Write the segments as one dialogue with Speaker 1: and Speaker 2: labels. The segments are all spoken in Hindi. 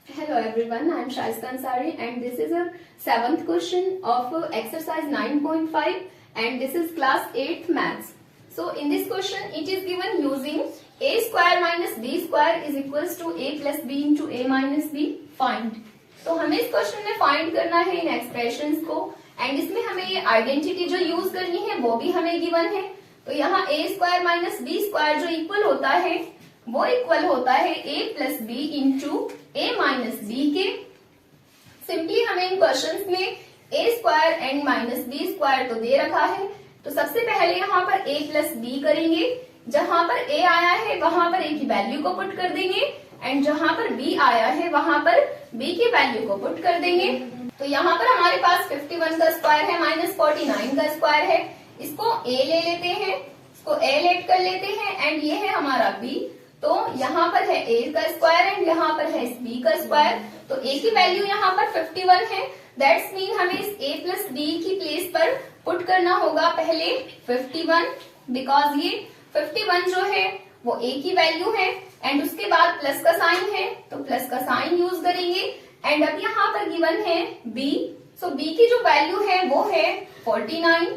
Speaker 1: Hello everyone, I am Shaista Ansari and this is a 7th question of exercise 9.5 and this is class 8th maths. So in this question it is given using a square minus b square is equals to a plus b into a minus b. Find. तो हमें इस क्वेश्चन में फाइंड करना है इन एक्सप्रेशंस को एंड इसमें हमें ये आइडेंटिटी जो यूज करनी है वो भी हमें गिवन है। तो यहाँ a square minus b square जो इक्वल होता है वो इक्वल होता है a plus b into a minus b के। सिंपली हमें इन क्वेश्चंस में a square and minus b square तो दे रखा है, तो सबसे पहले यहाँ पर a प्लस बी करेंगे। जहां पर a आया है वहां पर a की वैल्यू को पुट कर देंगे एंड जहां पर b आया है वहां पर b की वैल्यू को पुट कर देंगे। तो यहाँ पर हमारे पास 51 का स्क्वायर है माइनस 49 का स्क्वायर है, इसको a ले लेते हैं, इसको a लेट कर लेते हैं एंड ये है हमारा b। तो यहाँ पर है a का स्क्वायर एंड यहाँ पर है b का स्क्वायर। तो a की वैल्यू यहाँ पर 51 है, दैट्स मीन हमें इस a प्लस b की प्लेस पर पुट करना होगा पहले 51, बिकॉज ये 51 जो है वो a की वैल्यू है एंड उसके बाद प्लस का साइन है तो प्लस का साइन यूज करेंगे एंड अब यहाँ पर गिवन है b। सो b की जो वैल्यू है वो है 49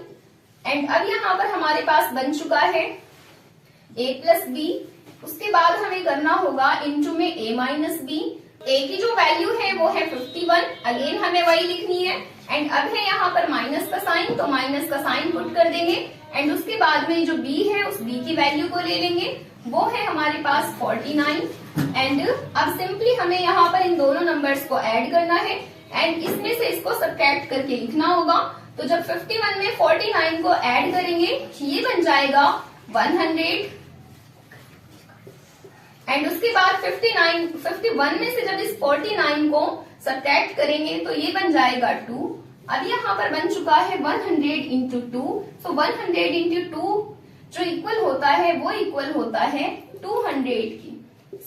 Speaker 1: एंड अब यहाँ पर हमारे पास बन चुका है a प्लस b। उसके बाद हमें करना होगा इनटू में a माइनस बी। a की जो वैल्यू है वो है 51, अगेन हमें वही लिखनी है एंड अब है यहाँ पर माइनस का साइन तो माइनस का साइन पुट कर देंगे एंड उसके बाद में जो b है उस b की वैल्यू को ले लेंगे, वो है हमारे पास 49 एंड अब सिंपली हमें यहाँ पर इन दोनों नंबर्स को ऐड करना है एंड इसमें से इसको सब्ट्रैक्ट करके लिखना होगा। तो जब 51 में 49 को ऐड करेंगे ये बन जाएगा 100 एंड उसके बाद 51 में से जब इस 49 को सब्ट्रैक्ट करेंगे तो ये बन जाएगा 2। अब यहाँ पर बन चुका है 100 इंटू 2, सो 100 इंटू 2 जो इक्वल होता है वो इक्वल होता है 200 की।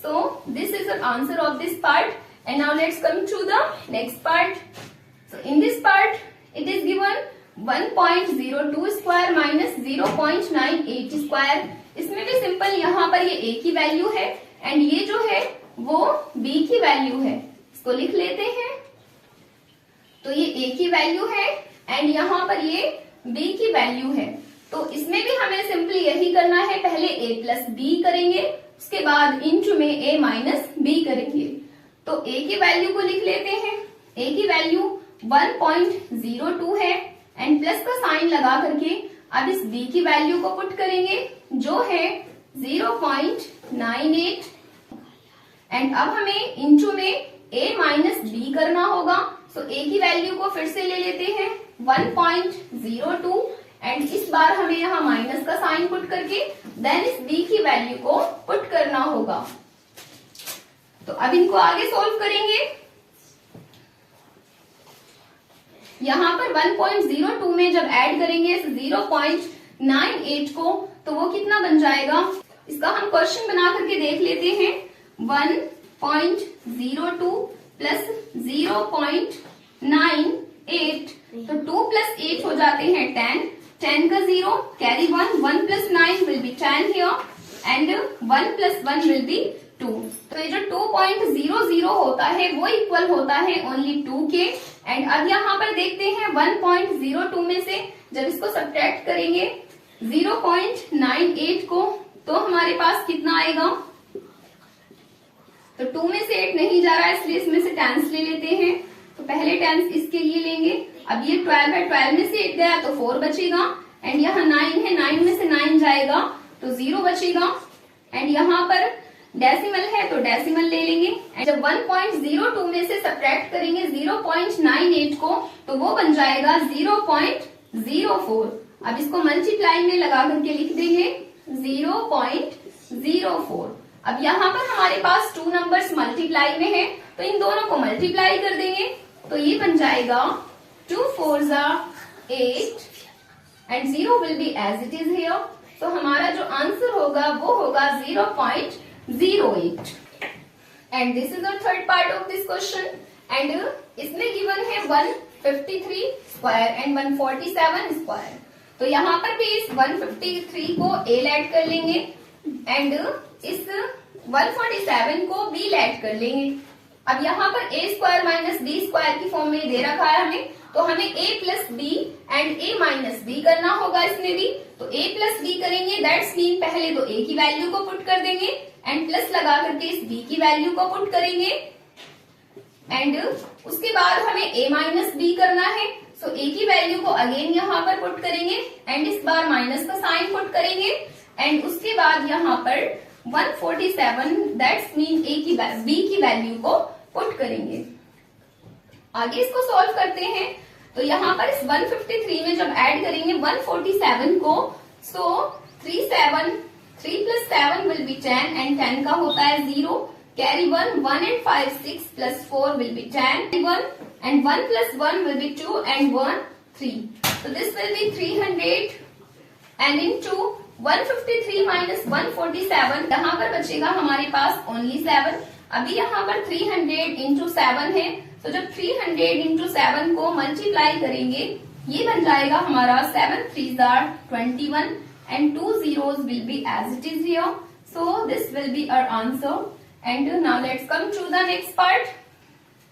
Speaker 1: So this is the answer of this part and now let's come to the next part. So in this part it is given 1.02 square minus 0.98 square. इसमें भी सिंपल यहाँ पर ये a की वैल्यू है एंड ये जो है वो b की वैल्यू है, इसको लिख लेते हैं। तो ये a की वैल्यू है एंड यहाँ पर ये b की वैल्यू है। तो इसमें भी हमें सिंपली यही करना है, पहले a प्लस b करेंगे उसके बाद इंटू में a माइनस b करेंगे। तो a की वैल्यू को लिख लेते हैं, a की वैल्यू 1.02 है एंड प्लस का साइन लगा करके अब इस b की वैल्यू को पुट करेंगे जो है 0.98 एंड अब हमें इंटू में a माइनस b करना होगा। सो a की वैल्यू को फिर से ले लेते हैं 1.02 एंड इस बार हमें यहाँ माइनस का साइन पुट करके देन इस b की वैल्यू को पुट करना होगा। तो अब इनको आगे सोल्व करेंगे। यहाँ पर 1.02 में जब ऐड करेंगे 0.98 को तो वो कितना बन जाएगा, इसका हम क्वेश्चन बना करके देख लेते हैं। 1.02 प्लस 0.98 तो 2 प्लस 8 हो जाते हैं 10, 10 का 0 carry 1 plus 9 will be 10 here and 1 plus 1 will be 2। तो ये जो 2.00 होता है वो इक्वल होता है ओनली 2 के एंड अब यहाँ पर देखते हैं 1.02 में से जब इसको सब्ट्रैक्ट करेंगे 0.98 को तो हमारे पास कितना आएगा। तो 2 में से 8 नहीं जा रहा है इसलिए इसमें से टेंस ले लेते हैं। तो पहले टेंस इसके लिए लेंगे। अब ये 12 है, 12 में से 8 गया तो 4 बचेगा एंड यहाँ 9 है, 9 में से 9 जाएगा तो 0 बचेगा एंड यहाँ पर डेसिमल है तो डेसिमल ले लेंगे एंड जब 1.02 में से सब्ट्रैक्ट करेंगे 0.98 को तो वो बन जाएगा 0.04। अब इसको मल्टीप्लाई में लगा करके लिख देंगे 0.04। अब यहाँ पर हमारे पास 2 नंबर्स मल्टीप्लाई में है तो इन दोनों को मल्टीप्लाई कर देंगे तो ये बन जाएगा 2 4 8 and 0 will be as it is here. तो हमारा जो आंसर होगा वो होगा 0.08 and this is the third part of this question and इसमें गिवन है 153 स्क्वायर एंड 147 स्क्वायर। तो यहाँ पर भी इस 153 को a ऐड कर लेंगे एंड इस 147 को b ऐड कर लेंगे। अब यहाँ पर a square minus b square की फॉर्म में दे रखा है हमें, तो हमें a plus b and a minus b करना होगा इसमें भी। तो a प्लस बी करेंगे, दैट्स मीन पहले तो a की वैल्यू को पुट कर देंगे एंड प्लस लगा करके इस b की वैल्यू को पुट करेंगे एंड उसके बाद हमें a माइनस बी करना है। सो a की वैल्यू को अगेन यहाँ पर पुट करेंगे एंड इस बार माइनस का साइन पुट करेंगे एंड उसके बाद यहाँ पर 147 दैट्स मीन b की वैल्यू को पुट करेंगे। आगे इसको सॉल्व करते हैं। तो यहाँ पर इस 153 में जब ऐड करेंगे 147 को, सो 3 प्लस 7 विल बी 10 एंड 10 का होता है 0, carry 1 and 5 6 plus 4 will be 10, 1 and 1 plus 1 will be 2 and 1 3। So this will be 300 and into 153 minus 147, यहाँ पर बचेगा हमारे पास ओनली 7। अभी यहाँ पर 300 into 7 है, तो जब 300 into 7 को मल्टीप्लाई करेंगे ये बन जाएगा हमारा 7 3s are 21 and 2 zeros will be as it is here. So this will be our answer. And now let's come to the next part.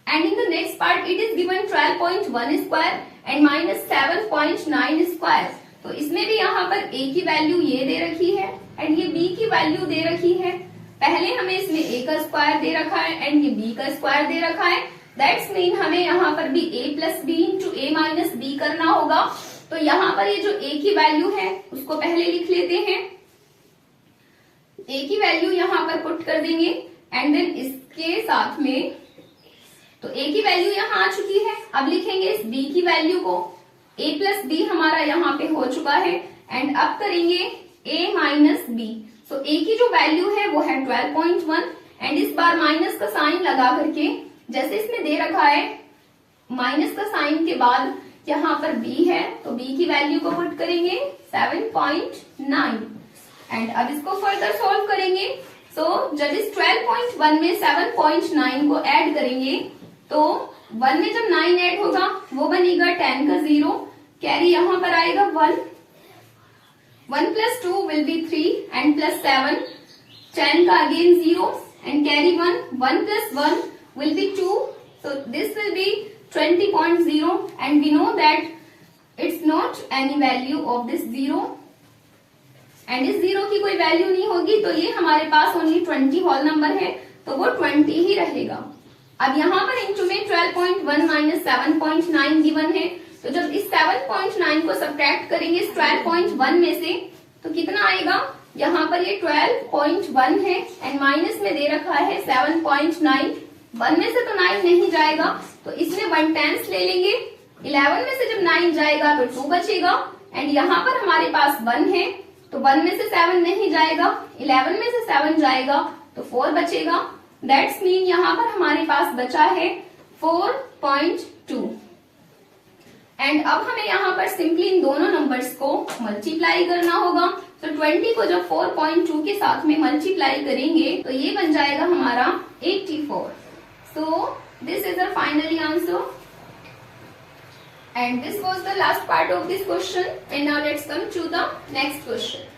Speaker 1: And in the next part it is given 12.1 square and minus 7.9 square. तो इसमें भी यहाँ पर a की वैल्यू ये दे रखी है एंड ये b की वैल्यू दे रखी है। पहले हमें इसमें a का स्क्वायर दे रखा है एंड ये b का स्क्वायर दे रखा है, दैट्स मीन हमें यहाँ पर भी a plus b into a minus b करना होगा। तो यहाँ पर ये जो a की वैल्यू है उसको पहले लिख लेते हैं, a की वैल्यू यहाँ पर पुट कर देंगे एंड देन इसके साथ में, तो a की वैल्यू यहाँ आ चुकी है। अब लिखेंगे इस b की वैल्यू को, a प्लस बी हमारा यहाँ पे हो चुका है एंड अब करेंगे a minus b. So a की जो वैल्यू है वो है 12.1 एंड इस बार माइनस का साइन लगा करके, जैसे इसमें दे रखा है माइनस का साइन के बाद यहाँ पर b है तो b की वैल्यू को पुट करेंगे 7.9 एंड अब इसको फर्दर सॉल्व करेंगे। सो जब इस 12.1 में 7.9 को ऐड करेंगे तो 1 में जब 9 ऐड होगा वो बनेगा 10 का 0, कैरी यहाँ पर आएगा 1 plus 2 will be 3 and plus 7, 10 का again 0 and carry 1 plus 1 will be 2, so this will be 20.0 and we know that it's not any value of this 0 and इस 0 की कोई वैल्यू नहीं होगी, तो ये हमारे पास ओनली 20 होल नंबर है तो वो 20 ही रहेगा। अब यहाँ पर इंटू में 12.1 माइनस 7.9 गिवन है, तो जब इस 7.9 को सब्ट्रैक्ट करेंगे इस 12.1 में से तो कितना आएगा, यहाँ पर ये 12.1 है एंड माइनस में दे रखा है 7.9, 1 में से तो 9 नहीं जाएगा तो इसमें 1/10 ले लेंगे, 11 में से जब 9 जाएगा तो 2 बचेगा एंड यहाँ पर हमारे पास 1 है तो 1 में से 7 नहीं जाएगा, 11 में से 7 जाएगा तो 4 बचेगा, दैट्स मीन यहाँ पर हमारे पास बचा है 4.2 एंड अब हमें यहाँ पर सिंपली इन दोनों नंबर्स को मल्टीप्लाई करना होगा। तो 20 को जब 4.2 के साथ में मल्टीप्लाई करेंगे तो ये बन जाएगा हमारा 84। So this is the finally answer and this was the last part of this question and now let's come to the next question.